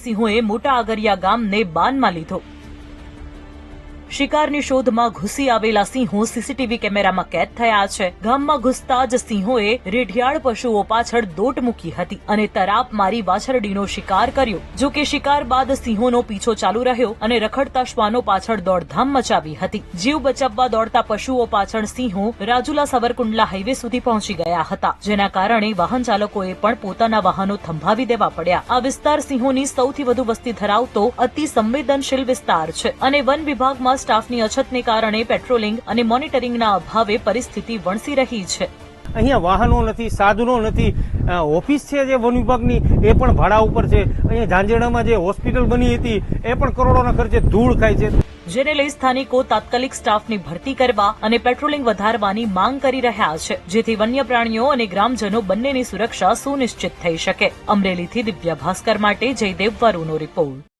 સિંહોએ મોટા આગરિયા ગામને બાનમાં લીધો। શિકારની શોધમાં ઘૂસી આવેલા સિંહો સીસીટીવી કેમેરામાં કેદ થયા છે। ગામમાં ઘૂસતા જ સિંહોએ રેઢિયાળ પશુઓ પાછળ દોટ મૂકી હતી અને તરાપ મારી વાછરડીનો શિકાર કર્યો। જો કે શિકાર બાદ સિંહોનો પીછો ચાલુ રહ્યો અને રખડતા શ્વાનો પાછળ દોડધામ મચાવી હતી। જીવ બચાવવા દોડતા પશુઓ પાછળ સિંહો રાજુલા સાવરકુંડલા હાઈવે સુધી પહોંચી ગયા હતા, જેના કારણે વાહન ચાલકોએ પણ પોતાના વાહનો થંભાવી દેવા પડ્યા। આ વિસ્તાર સિંહોની સૌથી વધુ વસ્તી ધરાવતો અતિ સંવેદનશીલ વિસ્તાર છે અને વન વિભાગમાં સ્ટાફની અછતને કારણે પેટ્રોલિંગ અને મોનિટરિંગના અભાવે પરિસ્થિતિ વણસી રહી છે। અહીંયા વાહનો નથી, સાધનો નથી, ઓફિસ છે જે વન વિભાગની એ પણ ભાડા ઉપર છે। અહીંયા ઝાંઝરણામાં જે હોસ્પિટલ બની હતી એ પણ કરોડોના ખર્ચે ધૂળ ખાય છે, જેને લઈ સ્થાનિકો તાત્કાલિક સ્ટાફની ભરતી કરવા અને પેટ્રોલિંગ વધારવાની માંગ કરી રહ્યા છે, જેથી વન્ય પ્રાણીઓ અને ગ્રામજનો બંનેની સુરક્ષા સુનિશ્ચિત થઈ શકે। અમરેલીથી દિવ્યા ભાસ્કર માટે જયદેવ વરુનો રિપોર્ટ।